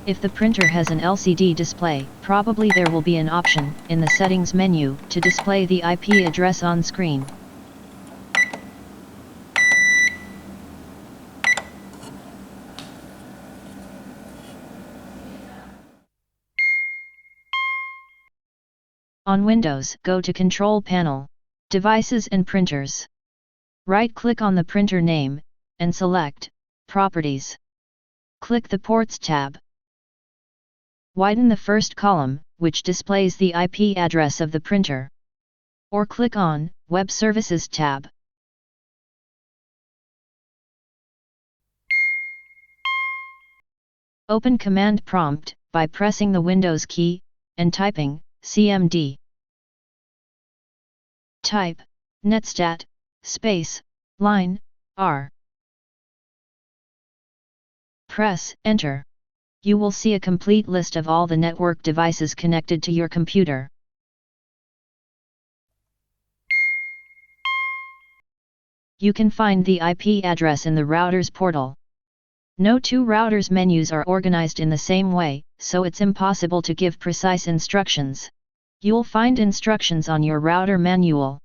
If the printer has an LCD display, probably there will be an option in the settings menu to display the IP address on screen. On Windows, go to Control Panel, Devices and Printers. Right-click on the printer name, and select Properties. Click the Ports tab. Widen the first column, which displays the IP address of the printer. Or click on Web Services tab. Open Command Prompt by pressing the Windows key and typing CMD. Type netstat space line R. Press Enter. You will see a complete list of all the network devices connected to your computer. You can find the IP address in the Routers portal. No two routers menus are organized in the same way, so it's impossible to give precise instructions. You'll find instructions on your router manual.